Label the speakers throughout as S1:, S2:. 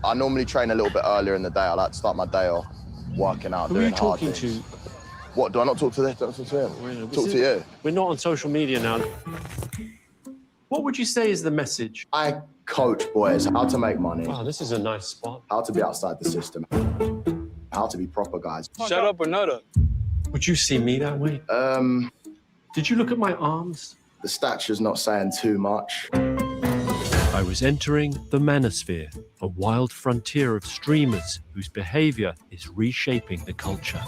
S1: I normally train a little bit earlier in the day. I like to start my day off working out, doing hard things. Who are you talking to? What, do I not talk to this? Don't talk to him. Talk to you.
S2: We're not on social media now. What would you say is the message?
S1: I coach boys how to make money.
S2: Wow, this is a nice spot.
S1: How to be outside the system. How to be proper guys.
S3: Shut up or nut up.
S2: Would you see me that way?
S1: Did
S2: you look at my arms?
S1: The stature's not saying too much.
S2: I was entering the Manosphere, a wild frontier of streamers whose behavior is reshaping the culture.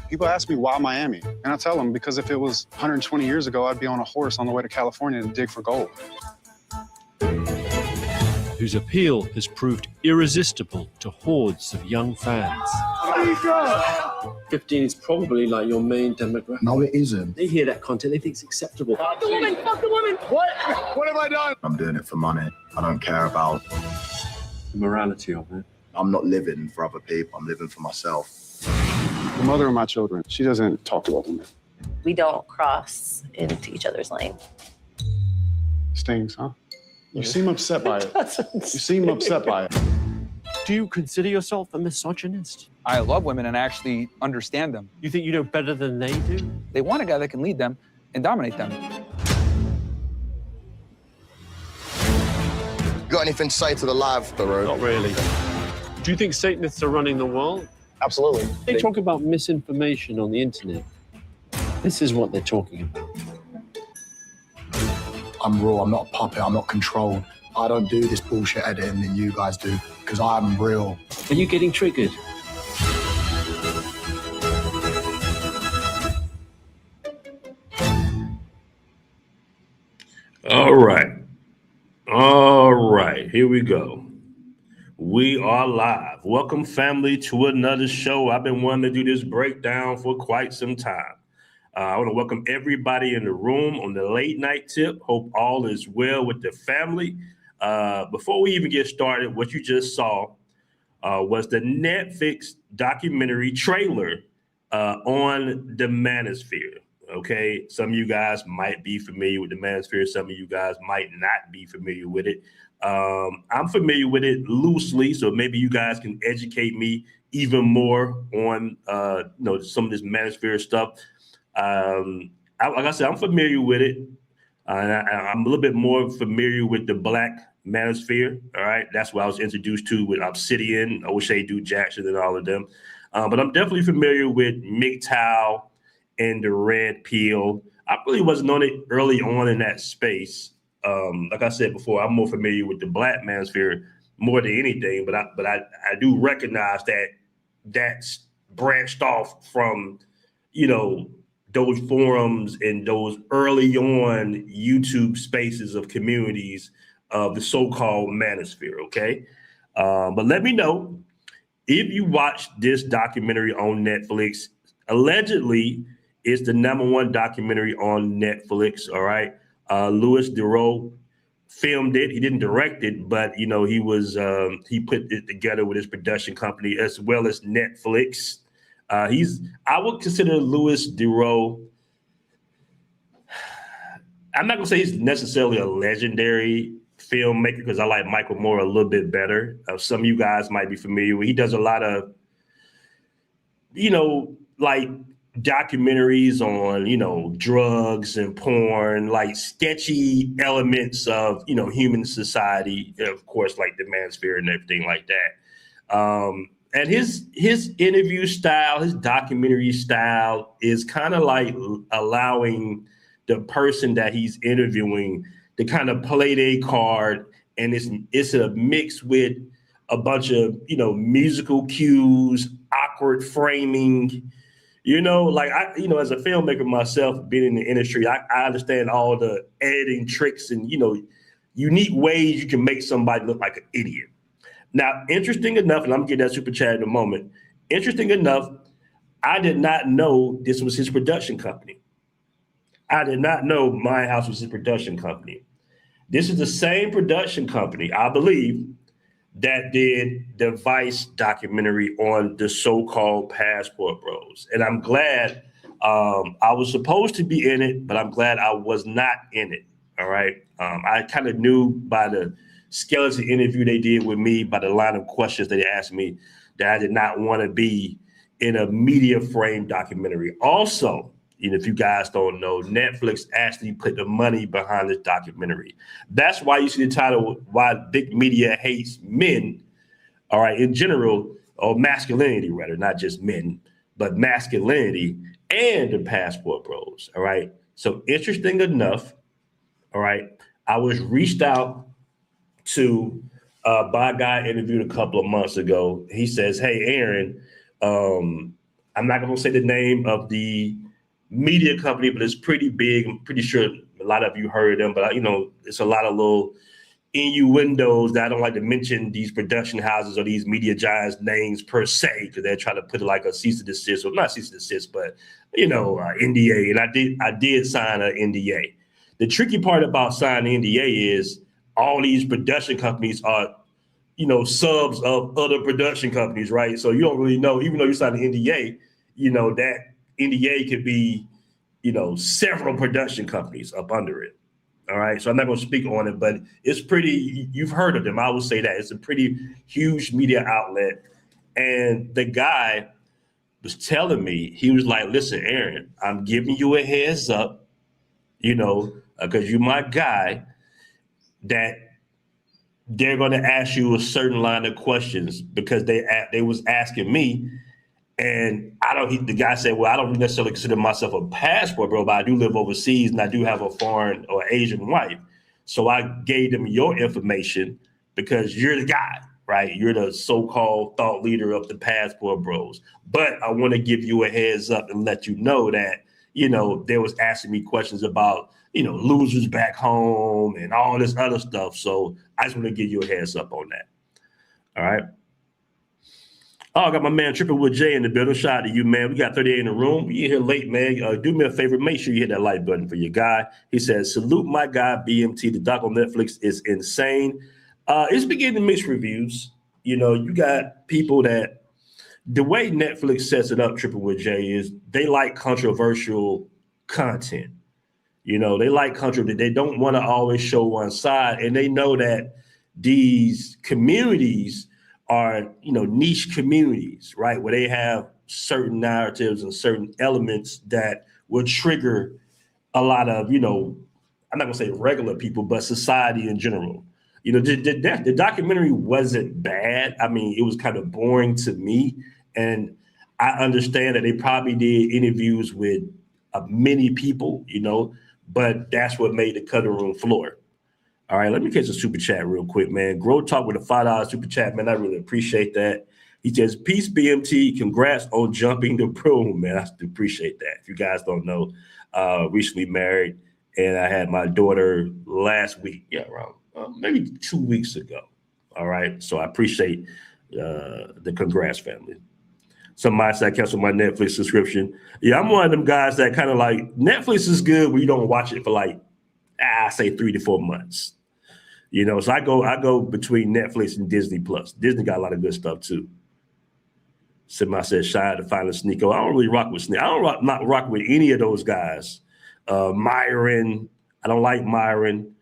S4: People ask me, why Miami? And I tell them, because if it was 120 years ago, I'd be on a horse on the way to California to dig for gold.
S2: Whose appeal has proved irresistible to hordes of young fans. 15 is probably like your main demographic.
S1: No, it isn't.
S2: They hear that content, they think it's acceptable.
S3: Fuck the woman, fuck the woman! What? What have I done?
S1: I'm doing it for money. I don't care about
S2: the morality of it.
S1: I'm not living for other people, I'm living for myself.
S4: The mother of my children, she doesn't talk to other men.
S5: We don't cross into each other's lane.
S4: Stings, huh? You seem upset by it. You seem upset by it.
S2: Do you consider yourself a misogynist?
S6: I love women and I actually understand them.
S2: You think you know better than they do?
S6: They want a guy that can lead them and dominate them.
S1: Got anything to say to the live, Baru?
S2: Not really. Do you think Satanists are running the world?
S4: Absolutely.
S2: They talk about misinformation on the internet. This is what they're talking about.
S1: I'm raw, I'm not a puppet, I'm not controlled. I don't do this bullshit editing that you guys do, because I'm real.
S2: Are you getting triggered?
S7: All right, here we go. We are live. Welcome, family, to another show. I've been wanting to do this breakdown for quite some time. I want to welcome everybody in the room on the late night tip. Hope all is well with the family. Before we even get started, what you just saw was the Netflix documentary trailer on the Manosphere. Okay, some of you guys might be familiar with the Manosphere. Some of you guys might not be familiar with it. I'm familiar with it loosely, so maybe you guys can educate me even more on some of this Manosphere stuff. Like I said, I'm familiar with it. I'm a little bit more familiar with the Black Manosphere. All right, that's what I was introduced to with Obsidian, O'Shea Duke Jackson, and all of them. But I'm definitely familiar with MGTOW and the Red Pill. I really wasn't on it early on in that space. Like I said before, I'm more familiar with the Black Manosphere more than anything. But I do recognize that that's branched off from, those forums and those early on YouTube spaces of communities of the so-called Manosphere, okay? But let me know if you watched this documentary on Netflix. Allegedly, it's the #1 documentary on Netflix, all right? Louis Theroux filmed it. He didn't direct it, but, he put it together with his production company as well as Netflix. I would consider Louis Theroux, I'm not gonna say he's necessarily a legendary filmmaker because I like Michael Moore a little bit better. Some of you guys might be familiar with. He does a lot of, like documentaries on, drugs and porn, like sketchy elements of, human society, of course, like the Manosphere and everything like that. And his interview style, his documentary style is kind of like allowing the person that he's interviewing to kind of play their card. And it's a mix with a bunch of, musical cues, awkward framing, as a filmmaker myself, being in the industry, I understand all the editing tricks and, unique ways you can make somebody look like an idiot. Now, interesting enough, and I'm going to get that super chat in a moment. Interesting enough, I did not know this was his production company. I did not know My House was his production company. This is the same production company, I believe, that did the Vice documentary on the so-called Passport Bros. And I'm glad I was supposed to be in it, but I'm glad I was not in it. All right. I kind of knew by the skeleton interview they did with me by the line of questions they asked me that I did not want to be in a media frame documentary. Also, if you guys don't know, Netflix actually put the money behind this documentary. That's why you see the title, Why Big Media Hates Men, all right, in general, or masculinity rather, not just men, but masculinity and the Passport Bros, all right? So interesting enough, all right, I was reached out to by a guy I interviewed a couple of months ago. He says, hey, Aaron, I'm not going to say the name of the media company, but it's pretty big. I'm pretty sure a lot of you heard them, but it's a lot of little innuendos that I don't like to mention these production houses or these media giants names per se, because they're trying to put it like a cease and desist, or not cease and desist, but NDA. And I did sign an NDA. The tricky part about signing an NDA is all these production companies are, subs of other production companies, right? So you don't really know, even though you signed an NDA, that NDA could be, several production companies up under it. All right. So I'm not going to speak on it, but it's pretty, you've heard of them. I would say that it's a pretty huge media outlet. And the guy was telling me, he was like, listen, Aaron, I'm giving you a heads up, because you're my guy, that they're going to ask you a certain line of questions, because they was asking me. And the guy said, well, I don't necessarily consider myself a passport bro, but I do live overseas and I do have a foreign or Asian wife. So I gave them your information because you're the guy, right? You're the so-called thought leader of the Passport Bros. But I want to give you a heads up and let you know that, they was asking me questions about, losers back home and all this other stuff. So I just want to give you a heads up on that. All right. Oh, I got my man Tripping with Jay in the building. Shout out to you, man. We got 38 in the room. You here late, man. Do me a favor. Make sure you hit that like button for your guy. He says, salute my guy, BMT. The doc on Netflix is insane. It's beginning to mix reviews. You got people that the way Netflix sets it up, Tripping with Jay, is they like controversial content. They like controversy. They don't want to always show one side. And they know that these communities are, niche communities, right? Where they have certain narratives and certain elements that will trigger a lot of, I'm not gonna say regular people, but society in general. The documentary wasn't bad. I mean, it was kind of boring to me. And I understand that they probably did interviews with many people, but that's what made the cutting room floor. All right, let me catch a super chat real quick, man. Grow Talk with a $5 super chat, man. I really appreciate that. He says, peace, BMT. Congrats on jumping the broom, man. I appreciate that. If you guys don't know, recently married, and I had my daughter last week. Yeah, around maybe 2 weeks ago. All right, so I appreciate the congrats, family. Somebody said I cancel my Netflix subscription. Yeah, I'm one of them guys that kind of like, Netflix is good when you don't watch it for like, I say 3 to 4 months. So I go between Netflix and Disney Plus. Disney got a lot of good stuff too. Somebody said, shy to find a Sneeko. I don't really rock with Sneeko. I don't rock with any of those guys. Myron, I don't like Myron.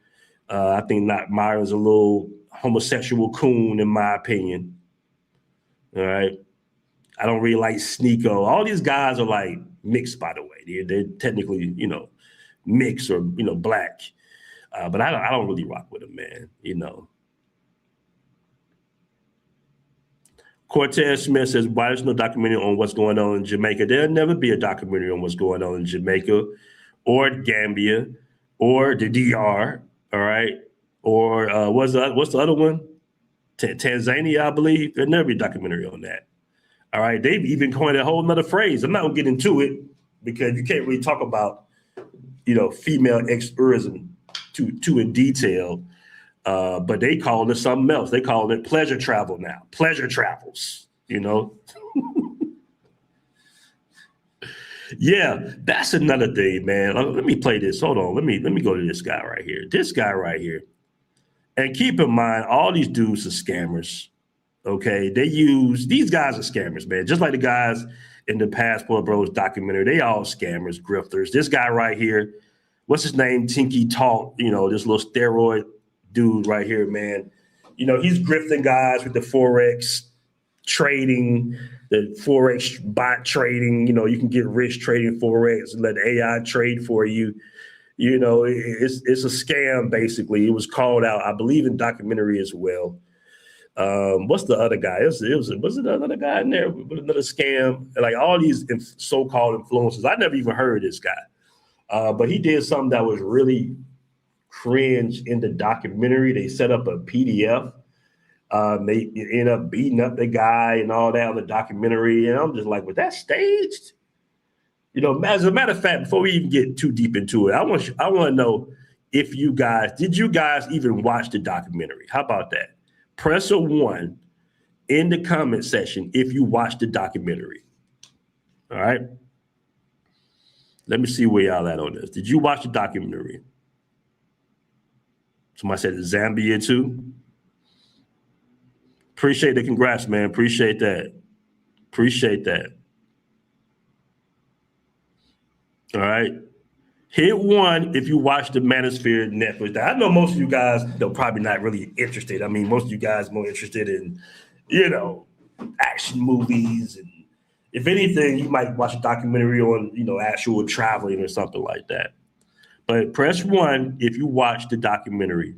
S7: I think Myron's a little homosexual coon in my opinion. All right. I don't really like Sneeko. All these guys are like mixed, by the way. They're technically, mixed or, black. But I don't really rock with him, man, Cortez Smith says, why there's no documentary on what's going on in Jamaica? There'll never be a documentary on what's going on in Jamaica or Gambia or the DR, all right? Or what's the other one? Tanzania, I believe. There'll never be a documentary on that. All right, they've even coined a whole nother phrase. I'm not gonna get into it because you can't really talk about, female ex-tourism too in detail, but they call it something else. They call it pleasure travel now. Pleasure travels, Yeah, that's another thing, man. Let me play this. Hold on. Let me go to this guy right here. This guy right here. And keep in mind, all these dudes are scammers. Okay, these guys are scammers, man. Just like the guys in the Passport Bros documentary, they all scammers, grifters. This guy right here, what's his name? Tinky Talk, this little steroid dude right here, man. he's grifting guys with the Forex trading, the Forex bot trading. You can get rich trading Forex and let AI trade for you. It's a scam, basically. It was called out, I believe, in documentary as well. What's the other guy? Was it another guy in there with another scam? Like all these so-called influencers. I never even heard of this guy. But he did something that was really cringe in the documentary. They set up a PDF. They end up beating up the guy and all that on the documentary. And I'm just like, was that staged? As a matter of fact, before we even get too deep into it, I want to know if did you guys even watch the documentary? How about that? Press a 1 in the comment section if you watched the documentary. All right. Let me see where y'all at on this. Did you watch the documentary? Somebody said Zambia too. Appreciate the congrats, man. Appreciate that. All right. Hit 1 if you watch the Manosphere Netflix. I know most of you guys, they're probably not really interested. I mean, most of you guys are more interested in, action movies. And if anything, you might watch a documentary on, actual traveling or something like that. But press 1 if you watch the documentary.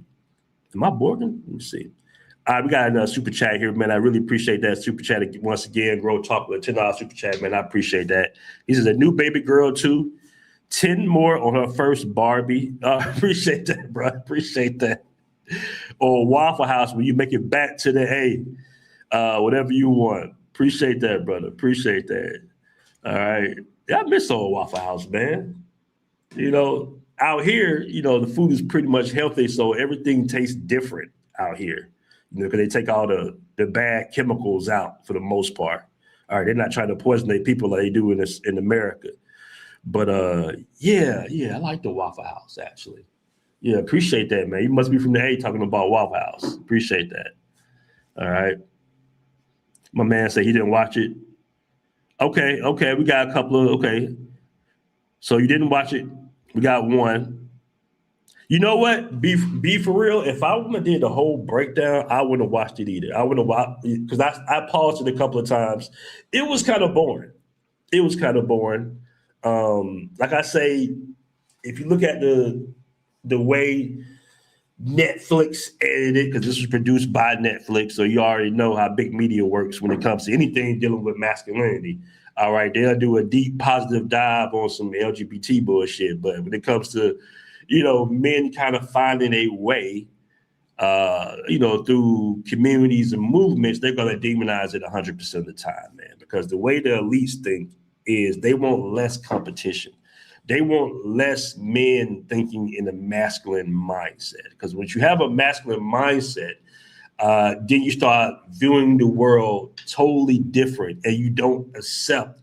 S7: Am I boring? Let me see. All right, we got another super chat here, man. I really appreciate that super chat once again. Grow Talk with a $10 super chat, man. I appreciate that. He says a new baby girl too. 10 more on her first Barbie. Appreciate that, bro. Appreciate that. Or Waffle House when you make it back to the A. Whatever you want. Appreciate that, brother. Appreciate that. All right. Yeah, I miss old Waffle House, man. Out here, the food is pretty much healthy, so everything tastes different out here. Because they take all the bad chemicals out for the most part. All right, they're not trying to poison their people like they do in America. But yeah, I like the Waffle House, actually. Yeah, appreciate that, man. You must be from the A talking about Waffle House. Appreciate that. All right. My man said he didn't watch it. Okay, we got a couple of, okay. So you didn't watch it. We got 1. You know what? Be for real. If I wouldn't have did the whole breakdown, I wouldn't have watched it either. I wouldn't have watched it because I paused it a couple of times. It was kind of boring. Like I say, if you look at the way Netflix edited, because this was produced by Netflix, so you already know how big media works when it comes to anything dealing with masculinity. All right, they'll do a deep positive dive on some LGBT bullshit, but when it comes to, men kind of finding a way, through communities and movements, they're going to demonize it 100% of the time, man, because the way the elites think is they want less competition. They want less men thinking in a masculine mindset. Because once you have a masculine mindset, then you start viewing the world totally different and you don't accept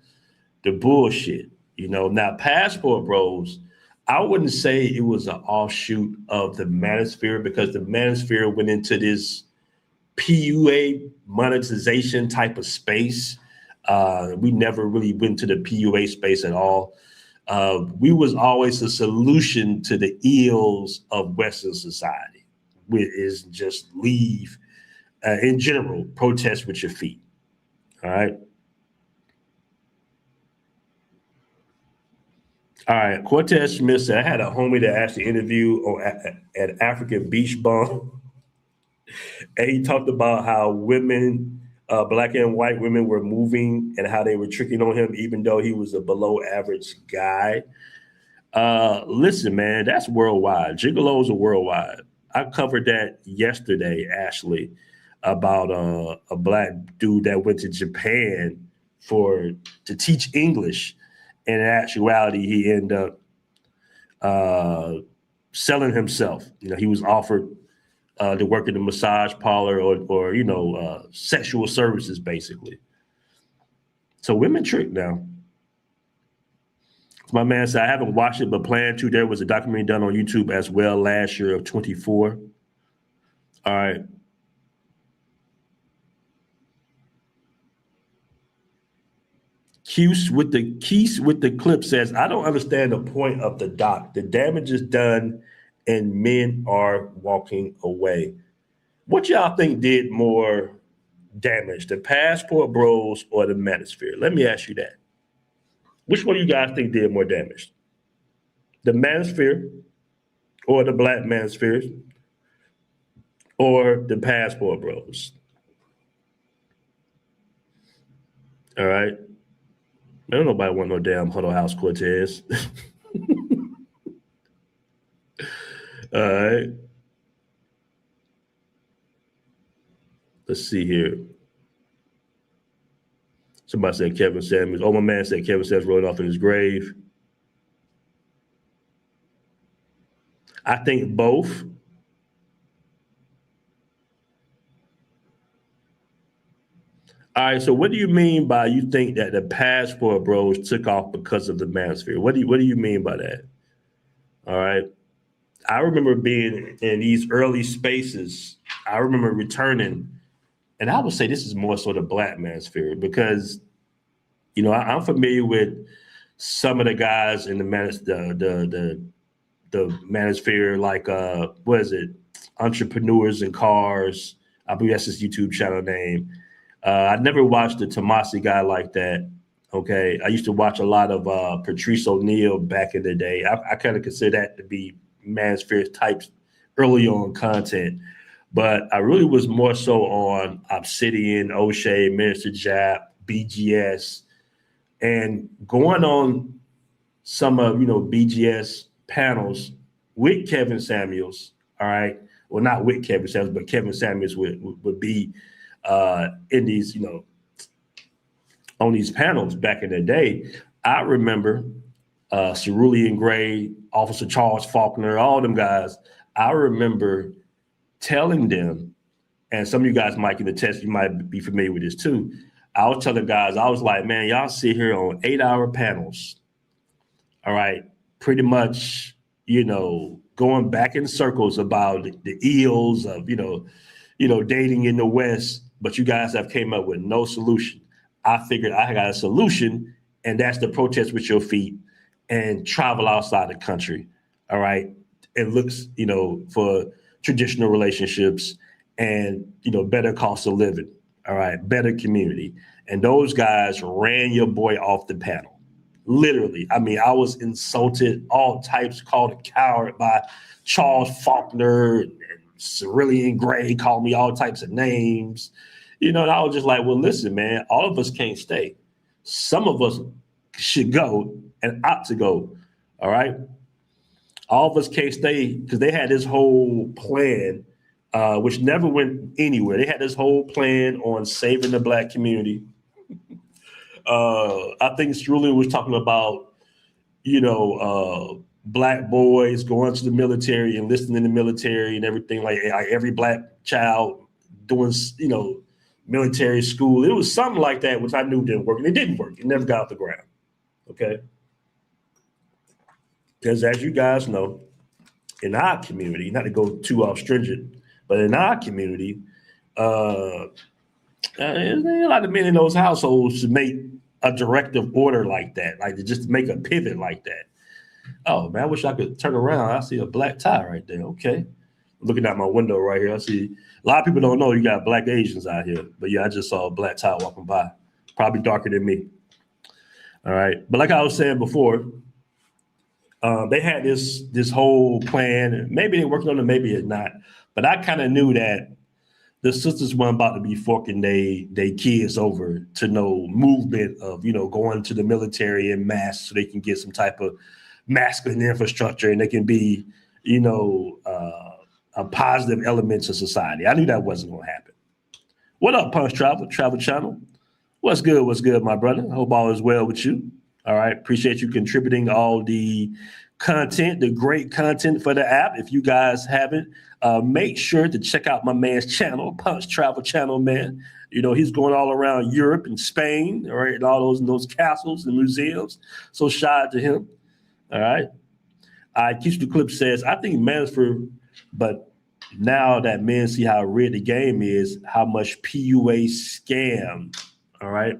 S7: the bullshit. Now Passport Bros, I wouldn't say it was an offshoot of the Manosphere because the Manosphere went into this PUA monetization type of space. We never really went to the PUA space at all. We was always a solution to the ills of Western society, which is just leave, in general, protest with your feet. All right. All right. Cortez Smith said, I had a homie that actually interviewed at African Beach Bum. And he talked about how women, black and white women were moving and how they were tricking on him, even though he was a below average guy. Listen, man, that's worldwide. Gigolos are worldwide. I covered that yesterday, Ashley, about a black dude that went to Japan to teach English. And in actuality, he ended up selling himself. He was offered to work in a massage parlor or sexual services, basically. So women trick now. My man said, I haven't watched it, but plan to. There was a documentary done on YouTube as well last year of 24. All right. Keith with the clip says, I don't understand the point of the doc. The damage is done and men are walking away. What y'all think did more damage, the Passport Bros or the Manosphere? Let me ask you that. Which one of you guys think did more damage? The Manosphere or the Black Manospheres or the Passport Bros? All right. I don't nobody want no damn Huddle House Cortez. All right. Let's see here. Somebody said Kevin Samuels. Oh, my man said Kevin Samuels rolling off in his grave. I think both. All right, so what do you mean by you think that the Passport Bros took off because of the Manosphere? What do you mean by that? All right. I remember being in these early spaces. I remember returning, and I would say this is more so the Black Manosphere because, you know, I'm familiar with some of the guys in the Manosphere, like what is it? Entrepreneurs in Cars. I believe that's his YouTube channel name. I never watched the Tomasi guy like that. Okay, I used to watch a lot of Patrice O'Neal back in the day. I kind of consider that to be Manosphere types early on content, but I really was more so on Obsidian, O'Shea, Minister Jap, BGS, and going on some of BGS panels with Kevin Samuels. All right, well, not with Kevin Samuels, but Kevin Samuels would be in these, on these panels back in the day. I remember Cerulean Gray, Officer Charles Faulkner, all them guys. I remember telling them, and some of you guys might get a test, you might be familiar with this too. I was telling guys, I was like, man, y'all sit here on 8-hour panels. All right, pretty much, going back in circles about the ills of, dating in the West, but you guys have came up with no solution. I figured I got a solution, and that's to protest with your feet and travel outside the country. All right. It looks, for traditional relationships and, better cost of living. All right. Better community. And those guys ran your boy off the panel. Literally. I mean, I was insulted, all types, called a coward by Charles Faulkner and Cerulean Gray, called me all types of names. And I was just like, well, listen, man, all of us can't stay. Some of us should go and opt to go. All right. All of us can't stay because they had this whole plan, which never went anywhere. They had this whole plan on saving the Black community. I think Cerulean was talking about, Black boys going to the military, enlisting in the military and everything, like every Black child doing, military school. It was something like that, which I knew didn't work. And it didn't work. It never got off the ground. Okay. Because as you guys know, in our community, not to go too off stringent, but in our community, there's a lot of men in those households to make a directive order like that, like to just make a pivot like that. Oh man, I wish I could turn around. I see a black tie right there. Okay. Looking out my window right here, I see a lot of people don't know you got Black Asians out here. But yeah, I just saw a black tie walking by, probably darker than me. All right. But like I was saying before, they had this whole plan. Maybe they're working on it, maybe it's not. But I kind of knew that the sisters weren't about to be forking they kids over to no movement of, going to the military en masse so they can get some type of masculine infrastructure and they can be, a positive element to society. I knew that wasn't going to happen. What up, Punch Travel Channel? What's good, my brother? Hope all is well with you. All right. Appreciate you contributing all the content, the great content for the app. If you guys haven't, make sure to check out my man's channel, Punch Travel Channel, man. He's going all around Europe and Spain, all right, and all those castles and museums. So shout out to him. All right. Keisha the Clip says, I think Manosphere, but now that men see how rigged the game is, how much PUA scam. All right.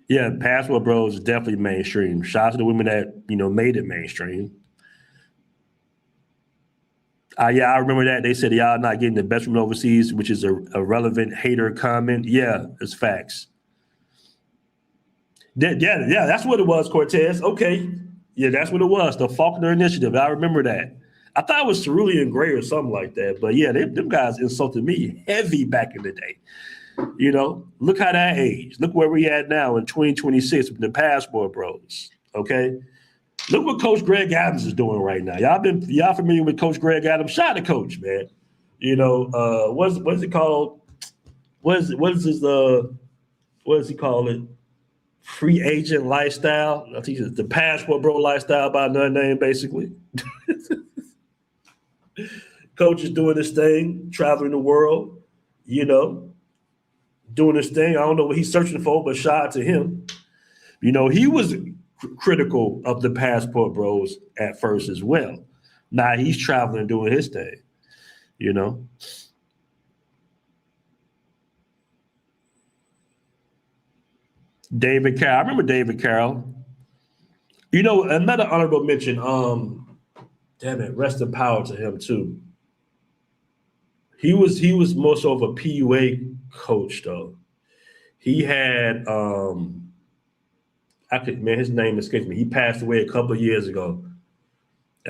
S7: Yeah, Passport Bros is definitely mainstream. Shout out to the women that, made it mainstream. Yeah, I remember that. They said y'all not getting the best from overseas, which is a relevant hater comment. Yeah, it's facts. Yeah, that's what it was, Cortez. Okay. Yeah, that's what it was. The Faulkner Initiative. I remember that. I thought it was Cerulean Gray or something like that. But yeah, them guys insulted me heavy back in the day. You know, look how that aged. Look where we at now in 2026 with the Passport Bros. Okay. Look what Coach Greg Adams is doing right now. Y'all familiar with Coach Greg Adams? Shout out to Coach, man. You know, what's it called? What does he call it? Free agent lifestyle. I think it's the Passport Bro lifestyle by another name, basically. Coach is doing this thing, traveling the world, you know, doing this thing. I don't know what he's searching for, but shout out to him. You know, he was critical of the Passport Bros at first as well. Now he's traveling and doing his thing, you know. David Carroll. I remember David Carroll. You know, another honorable mention, damn it, rest in power to him too. He was more so of a PUA coach though. He had his name escapes me. He passed away a couple of years ago.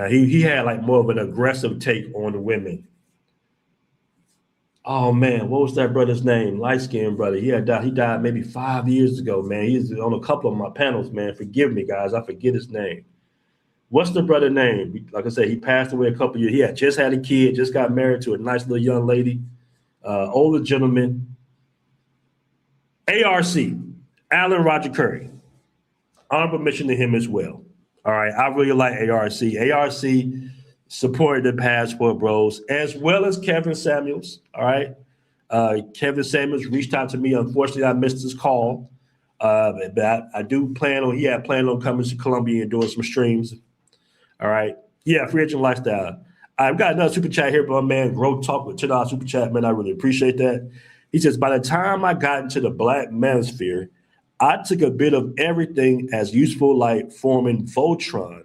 S7: He had like more of an aggressive take on the women. Oh man, what was that brother's name? Light-skinned brother. He died maybe 5 years ago, man. He's on a couple of my panels, man. Forgive me, guys. I forget his name. What's the brother name? Like I said, he passed away a couple of years. He had just had a kid, just got married to a nice little young lady, older gentleman. ARC, Alan Roger Curry. Honorable mention to him as well. All right, I really like ARC. ARC supported the Passport Bros as well as Kevin Samuels. All right, Kevin Samuels reached out to me. Unfortunately, I missed his call, but I do plan on. He had planned on coming to Columbia and doing some streams. All right, yeah, free agent lifestyle. I've got another super chat here, but my man Grow Talk with $10 super chat, man. I really appreciate that. He says, by the time I got into the Black Manosphere, I took a bit of everything as useful, like forming Voltron,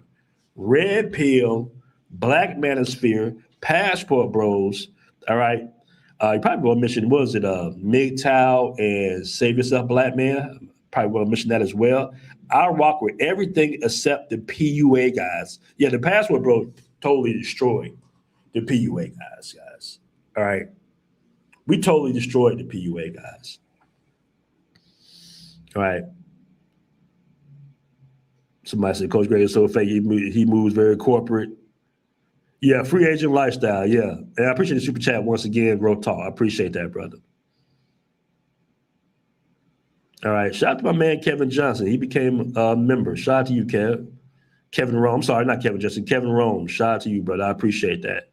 S7: Red Pill, Black Manosphere, Passport Bros. All right. You probably want to mention, was it MGTOW and Save Yourself Black Man? Probably want to mention that as well. I rock with everything except the PUA guys. Yeah, the Passport Bros totally destroyed the PUA guys. All right. We totally destroyed the PUA guys. All right. Somebody said Coach Greg is so fake. He moves very corporate. Yeah, free agent lifestyle. Yeah. And I appreciate the super chat once again, Growth Talk. I appreciate that, brother. All right. Shout out to my man, Kevin Johnson. He became a member. Shout out to you, Kev. Kevin Rome. I'm sorry, not Kevin Johnson. Kevin Rome. Shout out to you, brother. I appreciate that.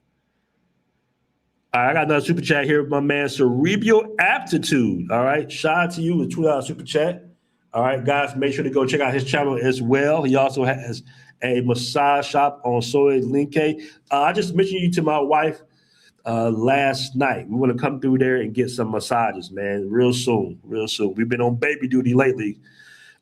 S7: All right. I got another super chat here with my man, Cerebral Aptitude. All right. Shout out to you with $2 super chat. All right, guys, make sure to go check out his channel as well. He also has a massage shop on Soy Linke. I just mentioned you to my wife last night. We want to come through there and get some massages, man, real soon. We've been on baby duty lately.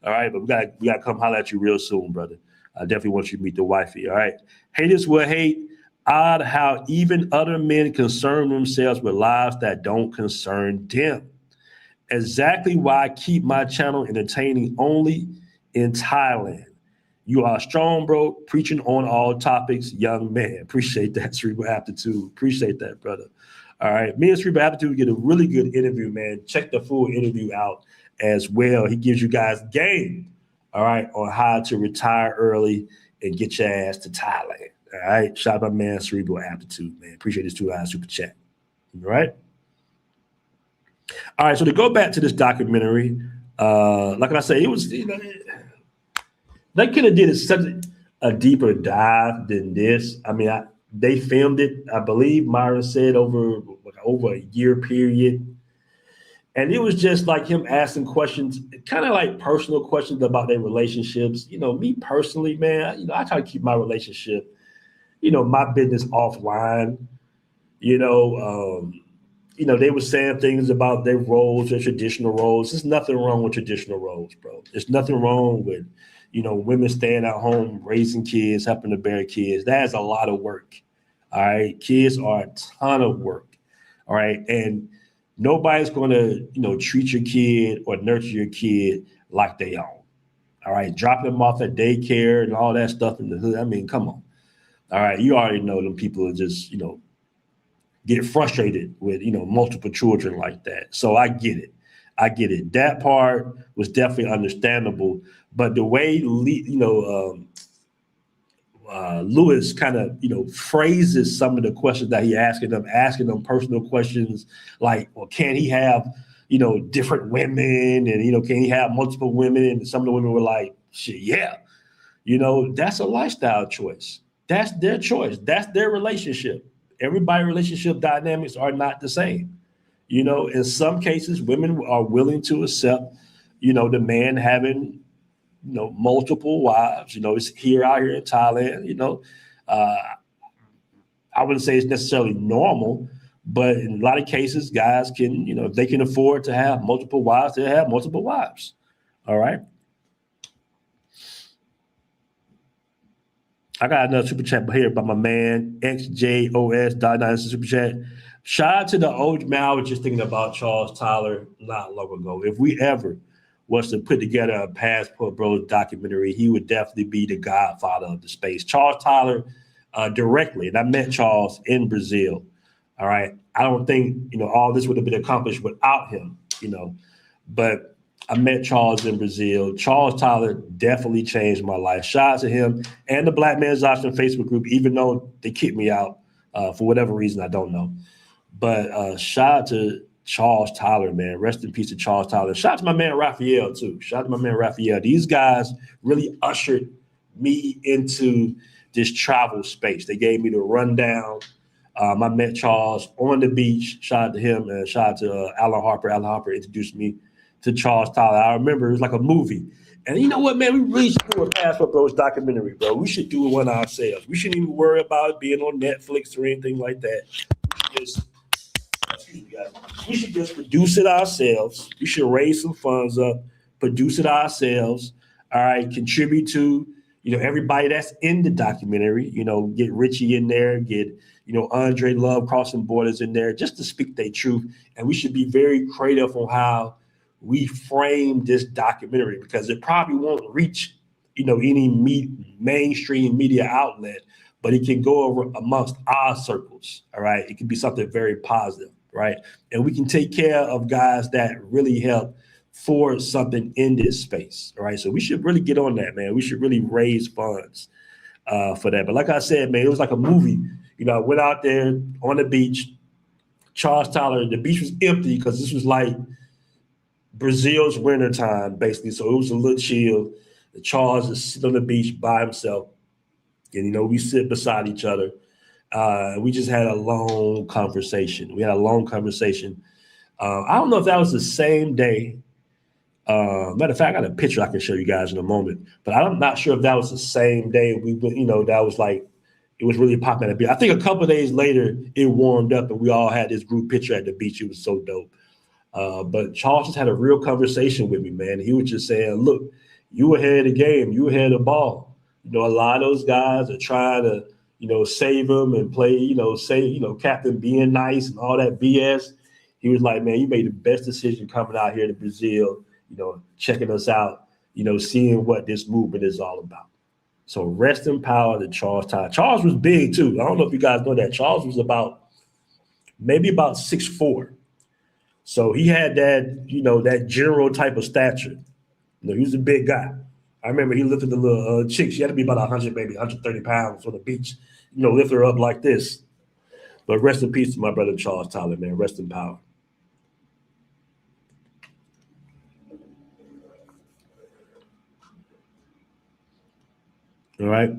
S7: All right, but we got to come holler at you real soon, brother. I definitely want you to meet the wifey, all right? Haters will hate. Odd how even other men concern themselves with lives that don't concern them. Exactly why I keep my channel entertaining only in Thailand. You are strong, bro, preaching on all topics, young man. Appreciate that, Cerebral Aptitude. Appreciate that, brother. All right, me and Cerebral Aptitude get a really good interview, man. Check the full interview out as well. He gives you guys game, all right, on how to retire early and get your ass to Thailand. All right, shout out my man, Cerebral Aptitude, man. Appreciate this $2 super chat. All right. All right, so to go back to this documentary, like I say, it was, you know, they could have did such a deeper dive than this. I mean, they filmed it, I believe Myron said, over a year period. And it was just like him asking questions, kind of like personal questions about their relationships. You know, me personally, man, you know, I try to keep my relationship, you know, my business offline, you know, they were saying things about their roles, their traditional roles. There's nothing wrong with traditional roles, bro. There's nothing wrong with, you know, women staying at home, raising kids, helping to bear kids. That is a lot of work. All right. Kids are a ton of work. All right. And nobody's going to, treat your kid or nurture your kid like they own. All right. Dropping them off at daycare and all that stuff in the hood. I mean, come on. All right. You already know them people are just, get frustrated with, multiple children like that. So I get it. That part was definitely understandable. But the way, Lewis kind of, phrases some of the questions that he asking them personal questions like, well, can he have, different women and, can he have multiple women? And some of the women were like, shit, yeah. That's a lifestyle choice. That's their choice. That's their relationship. Everybody's relationship dynamics are not the same. In some cases, women are willing to accept, the man having, multiple wives. It's out here in Thailand. I wouldn't say it's necessarily normal, but in a lot of cases, guys can, if they can afford to have multiple wives, they'll have multiple wives. All right. I got another super chat here by my man XJOS.9 super chat. Shout out to the old man. I was just thinking about Charles Tyler not long ago. If we ever was to put together a Passport Bros documentary, he would definitely be the godfather of the space. Charles Tyler directly, and I met Charles in Brazil. All right. I don't think, all this would have been accomplished without him, but I met Charles in Brazil. Charles Tyler definitely changed my life. Shout out to him and the Black Men's Option Facebook group, even though they kicked me out for whatever reason, I don't know. But shout out to Charles Tyler, man. Rest in peace to Charles Tyler. Shout out to my man Raphael, too. Shout out to my man Raphael. These guys really ushered me into this travel space. They gave me the rundown. I met Charles on the beach. Shout out to him and shout out to Alan Harper. Alan Harper introduced me to Charles Tyler. I remember it was like a movie. And you know what, man? We really should do a Passport Bros documentary, bro. We should do one ourselves. We shouldn't even worry about it being on Netflix or anything like that. We should just produce it ourselves. We should raise some funds up, produce it ourselves. All right, contribute to, everybody that's in the documentary. Get Richie in there, get, Andre Love Crossing Borders in there, just to speak their truth. And we should be very creative on how we frame this documentary, because it probably won't reach, any mainstream media outlet, but it can go over amongst our circles. All right. It can be something very positive. Right. And we can take care of guys that really help forward something in this space. All right. So we should really get on that, man. We should really raise funds for that. But like I said, man, it was like a movie. I went out there on the beach. Charles Tyler, the beach was empty because this was like Brazil's winter time, basically. So it was a little chill. Charles is sitting on the beach by himself. And, we sit beside each other. We just had a long conversation. I don't know if that was the same day. Matter of fact, I got a picture I can show you guys in a moment. But I'm not sure if that was the same day we went, that was like, it was really popping at the beach. I think a couple of days later, it warmed up and we all had this group picture at the beach. It was so dope. But Charles just had a real conversation with me, man. He was just saying, look, you ahead of the game. You ahead of the ball. A lot of those guys are trying to, save them and play, captain being nice and all that BS. He was like, man, you made the best decision coming out here to Brazil, checking us out, seeing what this movement is all about. So rest in power to Charles Tyler. Charles was big too. I don't know if you guys know that. Charles was maybe about 6'4". So he had that, that general type of stature. He was a big guy. I remember he lifted the little chick. She had to be about 100, maybe 130 pounds on the beach, lift her up like this. But rest in peace to my brother Charles Tyler, man. Rest in power. All right.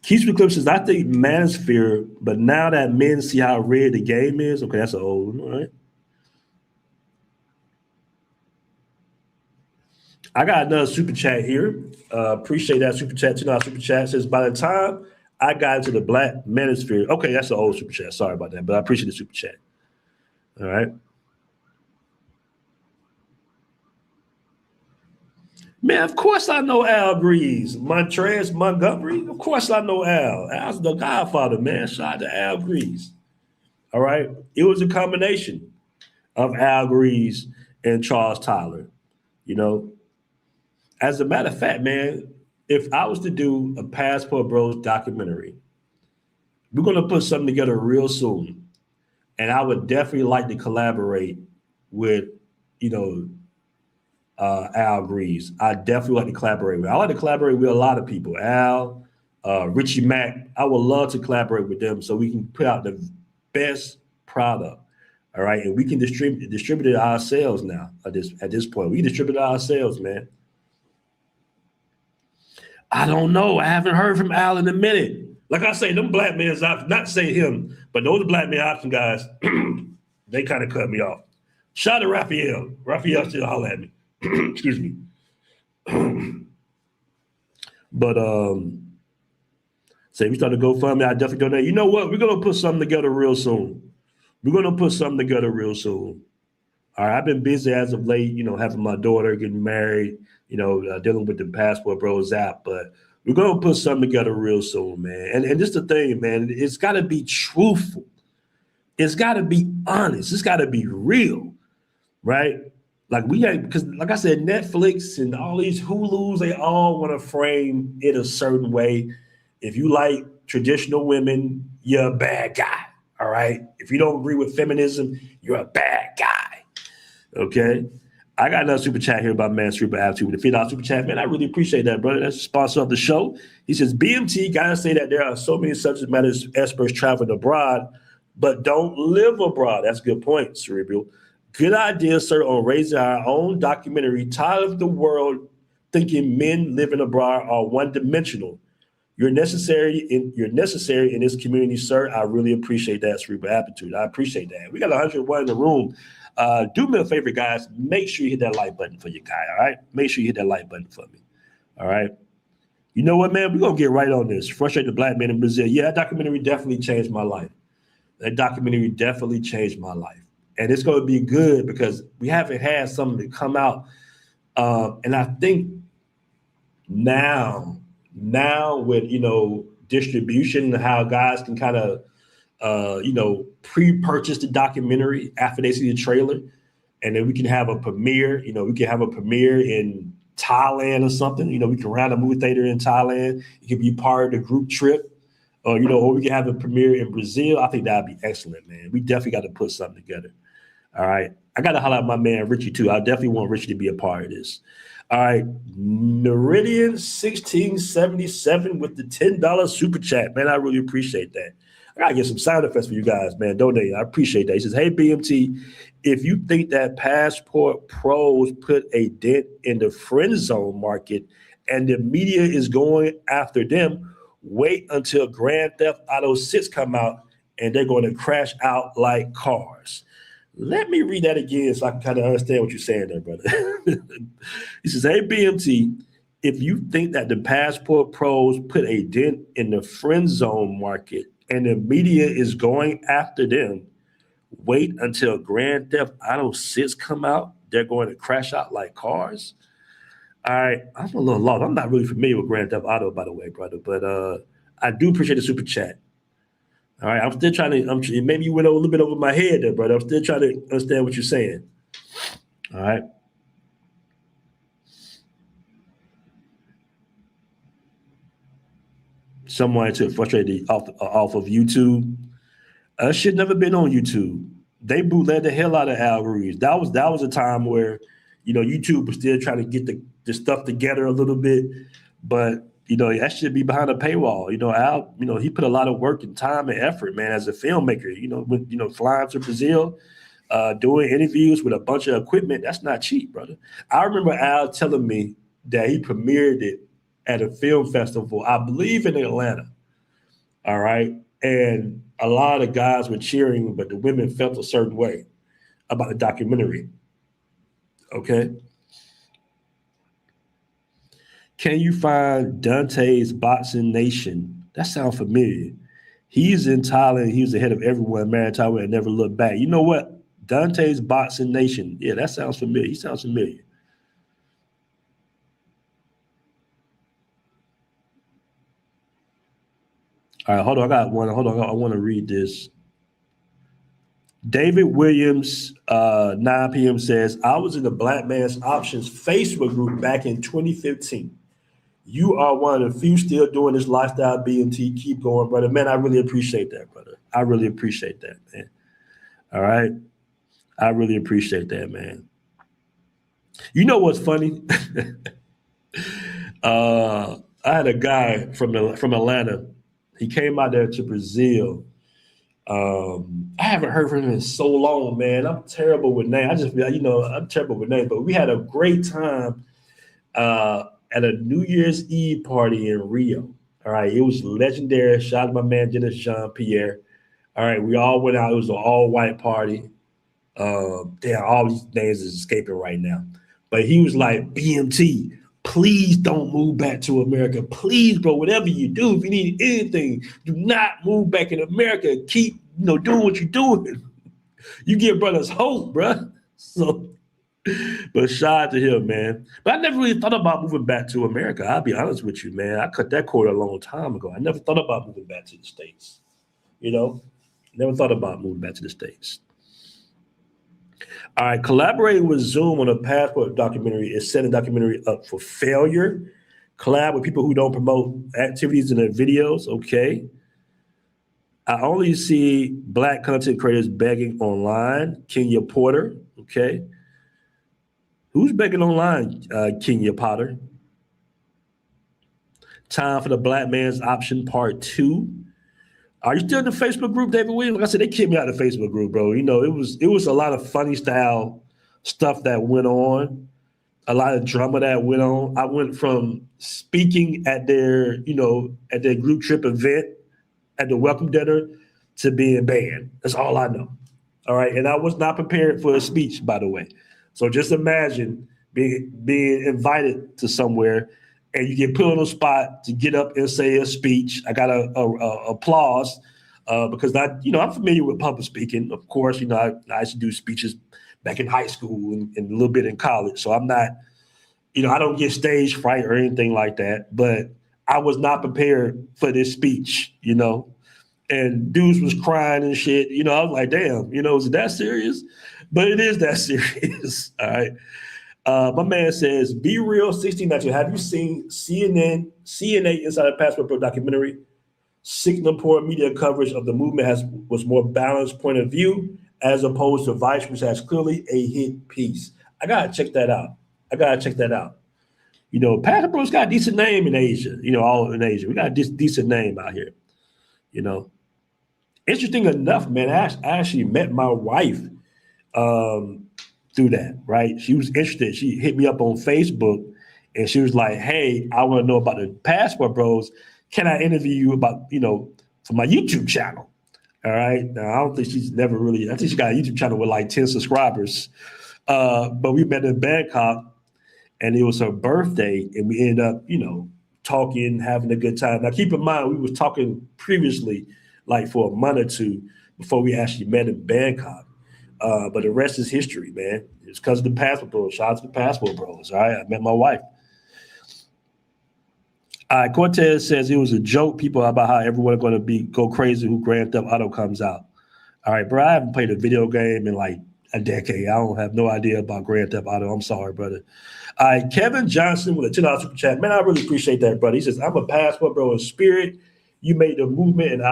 S7: Keith Eclipse says, I think Manosphere, but now that men see how rigged the game is, okay, that's an old one, all right? I got another super chat here. Appreciate that super chat. $2 super chat says, by the time I got into the Black Manosphere, okay, that's an old super chat. Sorry about that, but I appreciate the super chat. All right. Man, of course I know Al Greaves. Montrez Montgomery. Of course I know Al. Al's the godfather, man. Shout out to Al Greaves. All right. It was a combination of Al Greaves and Charles Tyler. You know, as a matter of fact, man, if I was to do a Passport Bros documentary, we're going to put something together real soon. And I would definitely like to collaborate with, Al Greaves. I definitely like to collaborate with. I like to collaborate with a lot of people. Al, Richie Mack. I would love to collaborate with them so we can put out the best product. All right, and we can distribute it ourselves now. At this point, we can distribute it ourselves, man. I don't know. I haven't heard from Al in a minute. Like I say, them black men's option, not to say him, but those black men option guys, they kind of cut me off. Shout out to Raphael. Raphael still holler at me. Excuse me. But say we start to GoFundMe, I definitely donate. You know what? We're gonna put something together real soon. All right, I've been busy as of late, having my daughter, getting married, dealing with the Passport Bros app, but we're gonna put something together real soon, man. And just the thing, man, it's gotta be truthful. It's gotta be honest. It's gotta be real, right? Like because like I said, Netflix and all these Hulus, they all want to frame it a certain way. If you like traditional women, you're a bad guy. All right. If you don't agree with feminism, you're a bad guy. Okay. I got another super chat here about Manosphere Attitude with the $50 super chat. Man, I really appreciate that, brother. That's the sponsor of the show. He says, BMT, gotta say that there are so many subject matter experts traveling abroad, but don't live abroad. That's a good point, Cerebral. Good idea, sir, on raising our own documentary, tired of the world thinking men living abroad are one-dimensional. You're necessary in this community, sir. I really appreciate that, Cerebral Aptitude. I appreciate that. We got 101 in the room. Do me a favor, guys. Make sure you hit that like button for your guy, all right? Make sure you hit that like button for me, all right? You know what, man? We're going to get right on this. Frustrate the black man in Brazil. Yeah, that documentary definitely changed my life. And it's going to be good because we haven't had something to come out. And I think now with, distribution, how guys can kind of, pre-purchase the documentary after they see the trailer. And then we can have a premiere, we can have a premiere in Thailand or something. We can run a movie theater in Thailand. It can be part of the group trip. Or we can have a premiere in Brazil. I think that'd be excellent, man. We definitely got to put something together. All right. I got to holler at my man, Richie, too. I definitely want Richie to be a part of this. All right. Neridian1677 with the $10 super chat. Man, I really appreciate that. I got to get some sound effects for you guys, man. Donate. I appreciate that. He says, hey, BMT, if you think that Passport Pros put a dent in the friend zone market and the media is going after them, wait until Grand Theft Auto 6 come out and they're going to crash out like cars. Let me read that again so I can kind of understand what you're saying there, brother. He says, hey, BMT, if you think that the Passport Pros put a dent in the friend zone market and the media is going after them, wait until Grand Theft Auto 6 come out. They're going to crash out like cars. All right, I'm a little lost. I'm not really familiar with Grand Theft Auto, by the way, brother, but I do appreciate the super chat. All right, I'm still trying to, maybe you went a little bit over my head there, brother. I'm still trying to understand what you're saying. All right. Someone took frustrated off of YouTube. Shit never been on YouTube. They bootleg the hell out of algorithms. That was a time where, YouTube was still trying to get the stuff together a little bit, but that should be behind a paywall. Al, he put a lot of work and time and effort, man, as a filmmaker. Flying to Brazil, doing interviews with a bunch of equipment. That's not cheap, brother. I remember Al telling me that he premiered it at a film festival, I believe in Atlanta. All right. And a lot of guys were cheering, but the women felt a certain way about the documentary. Okay. Can you find Dante's Boxing Nation? That sounds familiar. He's in Thailand. He was the head of everyone, married Thailand, and never looked back. You know what? Dante's Boxing Nation. Yeah, that sounds familiar. He sounds familiar. All right, hold on. I got one. Hold on. I want to read this. David Williams, 9 p.m. says, I was in the Black Man's Options Facebook group back in 2015. You are one of the few still doing this lifestyle BMT. Keep going, brother. Man, I really appreciate that, brother. I really appreciate that, man. All right. I really appreciate that, man. You know what's funny? I had a guy from Atlanta. He came out there to Brazil. I haven't heard from him in so long, man. I'm terrible with names. I'm terrible with names. But we had a great time at a New Year's Eve party in Rio. All right, it was legendary. Shout out to my man Dennis Jean-Pierre. All right, we all went out. It was an all-white party. Damn, all these names is escaping right now. But he was like, BMT, please don't move back to America. Please, bro, whatever you do, if you need anything, do not move back in America. Keep, doing what you're doing. You give brothers hope, bro. So, but shout out to him, man. But I never really thought about moving back to America. I'll be honest with you, man. I cut that cord a long time ago. I never thought about moving back to the States. Never thought about moving back to the States. All right, collaborating with Zoom on a passport documentary is setting the documentary up for failure. Collab with people who don't promote activities in their videos, okay. I only see Black content creators begging online. Kenya Porter, okay. Who's begging online, Kenya Potter? Time for the Black Man's Option Part 2. Are you still in the Facebook group, David Williams? Like I said, they kicked me out of the Facebook group, bro. It was a lot of funny style stuff that went on, a lot of drama that went on. I went from speaking at their group trip event at the welcome dinner to being banned. That's all I know. All right. And I was not prepared for a speech, by the way. So just imagine being invited to somewhere and you get put on the spot to get up and say a speech. I got a applause because I'm familiar with public speaking. Of course, I used to do speeches back in high school and a little bit in college. So I'm not, I don't get stage fright or anything like that. But I was not prepared for this speech, and dudes was crying and shit. I was like, damn, is it that serious? But it is that serious. All right. My man says, Be Real 1692. Have you seen CNA Inside a Passport Pro documentary? Singapore media coverage of the movement was more balanced point of view as opposed to Vice, which has clearly a hit piece. I gotta check that out. Passport's got a decent name in Asia. All in Asia, we got a decent name out here. Interesting enough, man, I actually met my wife through that, right? She was interested. She hit me up on Facebook and she was like, hey, I want to know about the Passport Bros. Can I interview you about, for my YouTube channel? All right. Now, I don't think I think she got a YouTube channel with like 10 subscribers. But we met in Bangkok and it was her birthday and we ended up, talking, having a good time. Now, keep in mind, we was talking previously, like for a month or two before we actually met in Bangkok. But the rest is history, man. It's because of the Passport Bros. Shout out to the Passport Bros. All right, I met my wife. All right, Cortez says it was a joke, people, about how everyone are going to go crazy who Grand Theft Auto comes out. All right, bro, I haven't played a video game in like a decade. I don't have no idea about Grand Theft Auto. I'm sorry, brother. All right, Kevin Johnson with a $10 super chat. Man, I really appreciate that, brother. He says, I'm a Passport Bro in spirit. You made the movement and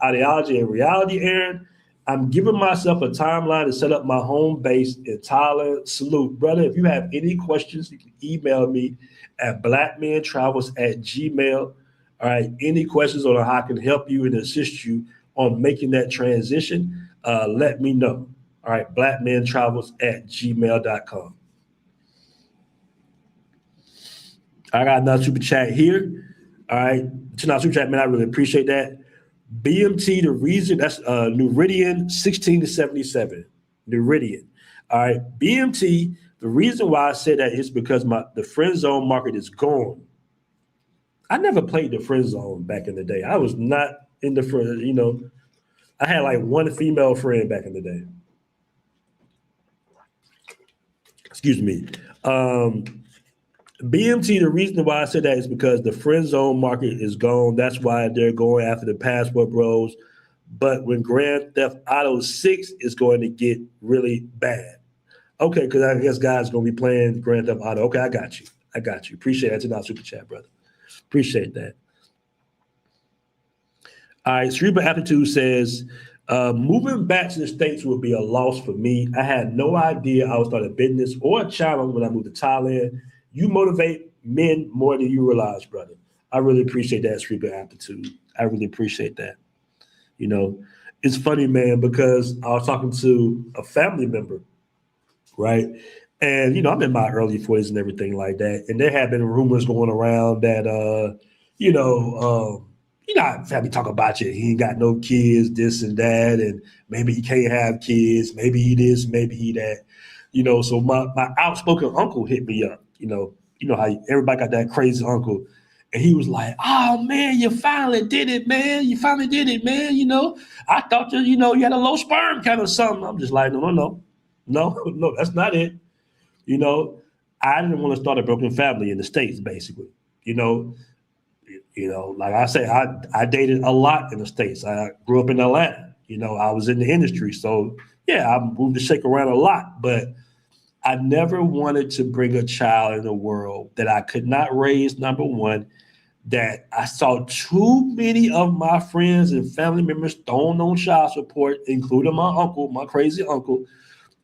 S7: ideology and reality, Aaron. I'm giving myself a timeline to set up my home base in Thailand. Salute, brother. If you have any questions, you can email me at blackmantravels@gmail.com. All right. Any questions on how I can help you and assist you on making that transition, let me know. All right. blackmantravels@gmail.com. I got another super chat here. All right. Super chat, man. I really appreciate that. BMT, the reason, that's Nuridian 16-77. Nuridian. All right. BMT, the reason why I said that is because the friend zone market is gone. I never played the friend zone back in the day. I was not in the friend, I had like one female friend back in the day. Excuse me. BMT, the reason why I said that is because the friend zone market is gone. That's why they're going after the passport bros. But when Grand Theft Auto 6 is going to get really bad. Okay, because I guess guys going to be playing Grand Theft Auto. Okay, I got you. Appreciate that. $10 super chat, brother. Appreciate that. All right, Cerebral Aptitude says, moving back to the States would be a loss for me. I had no idea I would start a business or a channel when I moved to Thailand. You motivate men more than you realize, brother. I really appreciate that, Cerebral Aptitude. I really appreciate that. You know, it's funny, man, because I was talking to a family member, right? And, you know, I'm in my early 40s and everything like that. And there have been rumors going around that, you know, how family talk about you. He ain't got no kids, this and that. And maybe he can't have kids. Maybe he this, maybe he that. You know, so my outspoken uncle hit me up. You know how everybody got that crazy uncle. And he was like, oh, man, you finally did it, man. You finally did it, man. You know, I thought, you had a low sperm kind of something. I'm just like, no, that's not it. You know, I didn't want to start a broken family in the States, basically. You know, like I say, I dated a lot in the States. I grew up in Atlanta. You know, I was in the industry. So, yeah, I moved to shake around a lot. But I never wanted to bring a child in the world that I could not raise, number one, that I saw too many of my friends and family members throwing on child support, including my uncle, my crazy uncle.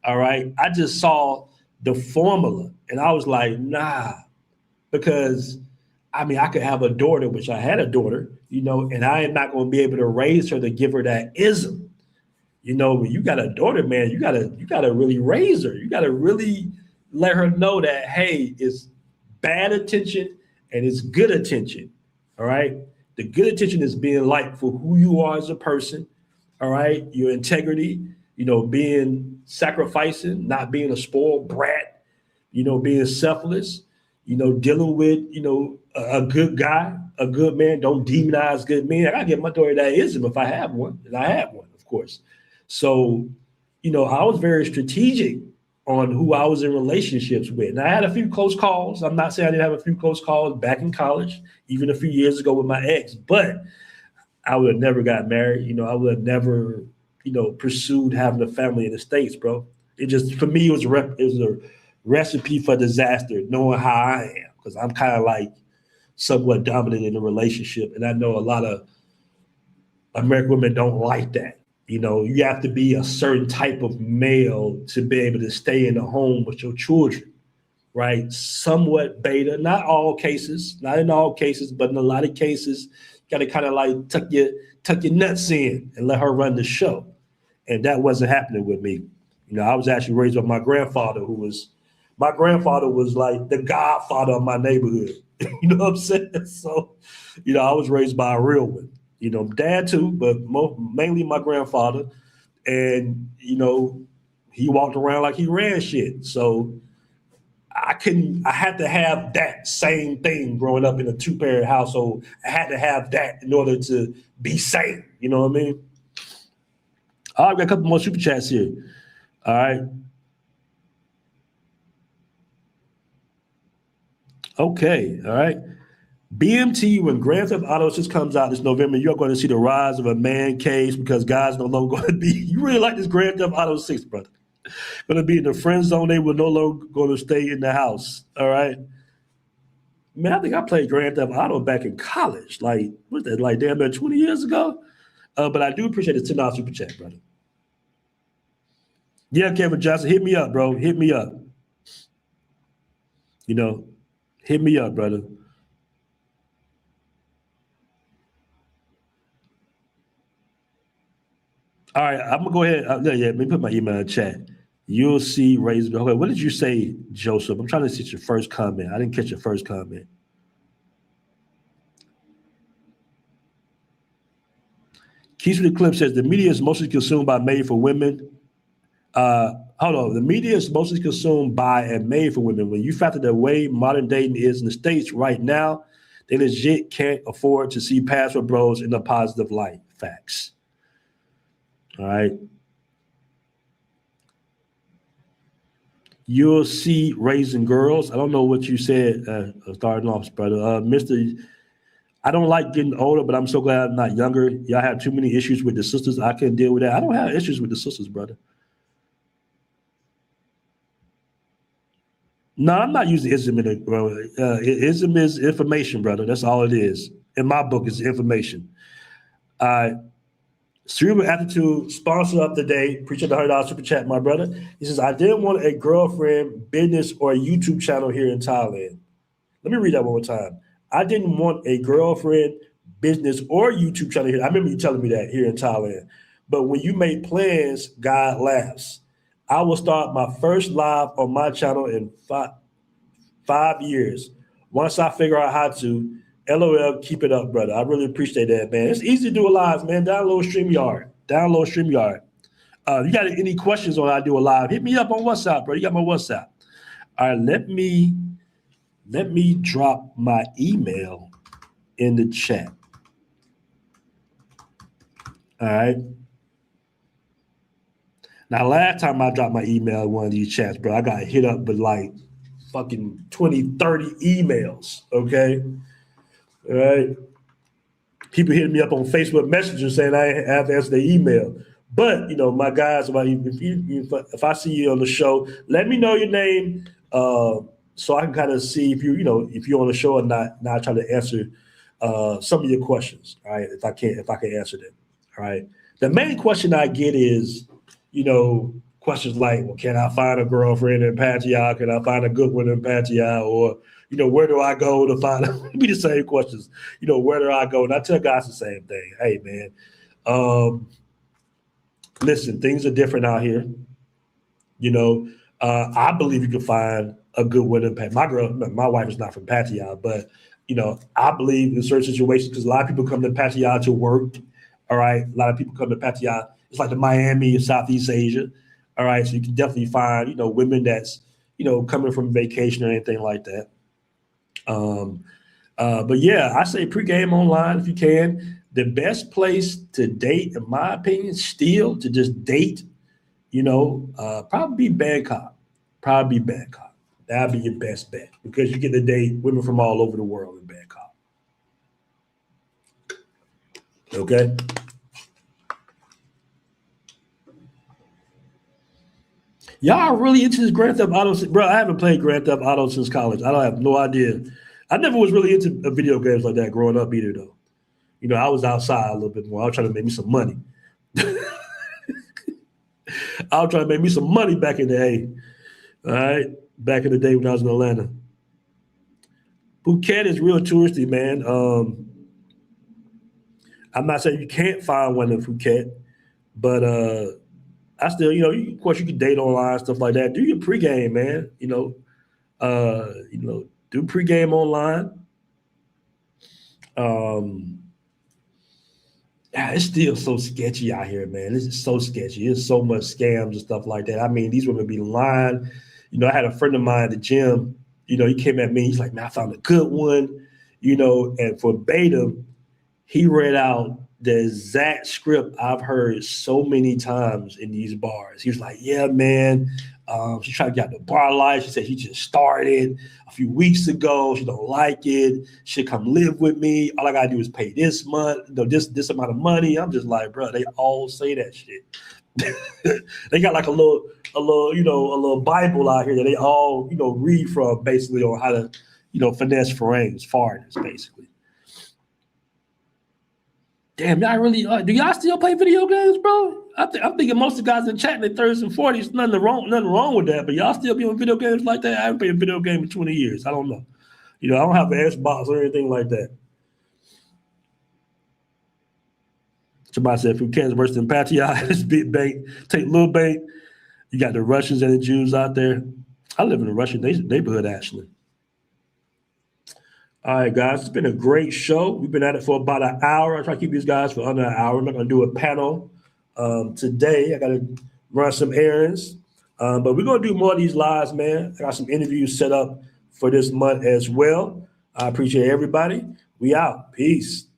S7: All right. I just saw the formula and I was like, nah, because I mean, I could have a daughter, which I had a daughter, and I am not going to be able to raise her to give her that ism. When you got a daughter, man, you gotta really raise her. You gotta really let her know that, hey, it's bad attention and it's good attention. All right. The good attention is being liked for who you are as a person. All right. Your integrity, being sacrificing, not being a spoiled brat, being selfless, dealing with, a good guy, a good man. Don't demonize good men. I gotta give my daughter that ism if I have one, and I have one, of course. So, I was very strategic on who I was in relationships with. And I had a few close calls. I'm not saying I didn't have a few close calls back in college, even a few years ago with my ex, but I would have never got married. I would have never, pursued having a family in the States, bro. It just, for me, it was a recipe for disaster, knowing how I am, because I'm kind of like somewhat dominant in a relationship. And I know a lot of American women don't like that. You have to be a certain type of male to be able to stay in the home with your children, right? Somewhat beta, not in all cases, but in a lot of cases, you got to kind of like tuck your nuts in and let her run the show. And that wasn't happening with me. I was actually raised by my grandfather, who was like the godfather of my neighborhood. You know what I'm saying? So, I was raised by a real one. Dad too, but mainly my grandfather. And, he walked around like he ran shit. So I had to have that same thing growing up in a two-parent household. I had to have that in order to be sane. You know what I mean? All right, we got a couple more super chats here. All right. Okay, all right. BMT, when Grand Theft Auto 6 comes out this November, you're going to see the rise of a man cave because guys no longer going to be, you really like this Grand Theft Auto 6, brother. Going to be in the friend zone. They will no longer going to stay in the house. All right. Man, I think I played Grand Theft Auto back in college. Like, what's that, like damn near 20 years ago? But I do appreciate the $10 super chat, brother. Yeah, Kevin Johnson, hit me up, bro. Hit me up. Hit me up, brother. All right, I'm gonna go ahead. Let me put my email in the chat. You'll see raise. Okay, what did you say, Joseph? I'm trying to see your first comment. I didn't catch your first comment. Keys with the Clip says the media is mostly consumed by made for women. Hold on. The media is mostly consumed by and made for women. When you factor the way modern dating is in the States right now, they legit can't afford to see passport bros in a positive light. Facts. All right. You'll see raising girls. I don't know what you said starting off, brother. Mr. I don't like getting older, but I'm so glad I'm not younger. Y'all have too many issues with the sisters. I can't deal with that. I don't have issues with the sisters, brother. No, I'm not using ism in it, bro. Ism is information, brother. That's all it is. In my book, it's information. Cerebral Attitude, sponsor of the day. Appreciate the $100 super chat, my brother. He says, I didn't want a girlfriend, business, or a YouTube channel here in Thailand. Let me read that one more time. I didn't want a girlfriend, business, or YouTube channel here. I remember you telling me that here in Thailand. But when you make plans, God laughs. I will start my first live on my channel in 5 years. Once I figure out how to, LOL, keep it up, brother. I really appreciate that, man. It's easy to do a live, man. Download StreamYard. You got any questions on how to do a live, hit me up on WhatsApp, bro. You got my WhatsApp. All right, let me drop my email in the chat. All right. Now, last time I dropped my email in one of these chats, bro, I got hit up with like fucking 20, 30 emails, okay? All right. People hitting me up on Facebook Messenger saying I have to answer their email. But, you know, my guys, if I see you on the show, let me know your name so I can kind of see if you're on the show or not. Now I try to answer some of your questions, all right, if I can answer them, all right? The main question I get is, questions like, well, can I find a girlfriend in Pattaya? Can I find a good one in Pattaya? Or, where do I go to find it? Be the same questions. Where do I go? And I tell guys the same thing. Hey, man, listen, things are different out here. I believe you can find a good one in Pattaya. My wife is not from Pattaya, but, I believe in certain situations, because a lot of people come to Pattaya to work. All right. A lot of people come to Pattaya. It's like the Miami of Southeast Asia. All right. So you can definitely find, women that's, coming from vacation or anything like that. But yeah, I say pregame online if you can. The best place to date, in my opinion, still to just date, probably Bangkok. That'd be your best bet, because you get to date women from all over the world in Bangkok. Okay. Y'all are really into this Grand Theft Auto. Bro, I haven't played Grand Theft Auto since college. I don't have no idea. I never was really into video games like that growing up either, though. I was outside a little bit more. I was trying to make me some money. I was trying to make me some money back in the day. All right? Back in the day when I was in Atlanta. Phuket is real touristy, man. I'm not saying you can't find one in Phuket, but I still, of course, you can date online, stuff like that. Do your pregame, man. Do pregame online. It's still so sketchy out here, man. This is so sketchy. There's so much scams and stuff like that. I mean, these women be lying. I had a friend of mine at the gym. He came at me. He's like, man, I found a good one. And verbatim, he read out the exact script I've heard so many times in these bars. He was like, yeah, man, she tried to get out the bar life. She said she just started a few weeks ago. She don't like it. She'll come live with me. All I got to do is pay this month, this amount of money. I'm just like, bro, they all say that shit. They got like a little Bible out here that they all, read from, basically, on how to, finesse foreigners, basically. Damn, y'all really do y'all still play video games, bro? I'm thinking most of the guys in chat in their 30s and 40s, nothing wrong with that, but y'all still be on video games like that? I haven't played a video game in 20 years. I don't know. I don't have an Xbox or anything like that. Somebody said Phuket's worse than Pattaya. It's big bank. Take little bank. You got the Russians and the Jews out there. I live in a Russian neighborhood, actually. All right, guys, it's been a great show. We've been at it for about an hour. I try to keep these guys for under an hour. I'm not going to do a panel today. I got to run some errands. But we're going to do more of these lives, man. I got some interviews set up for this month as well. I appreciate everybody. We out. Peace.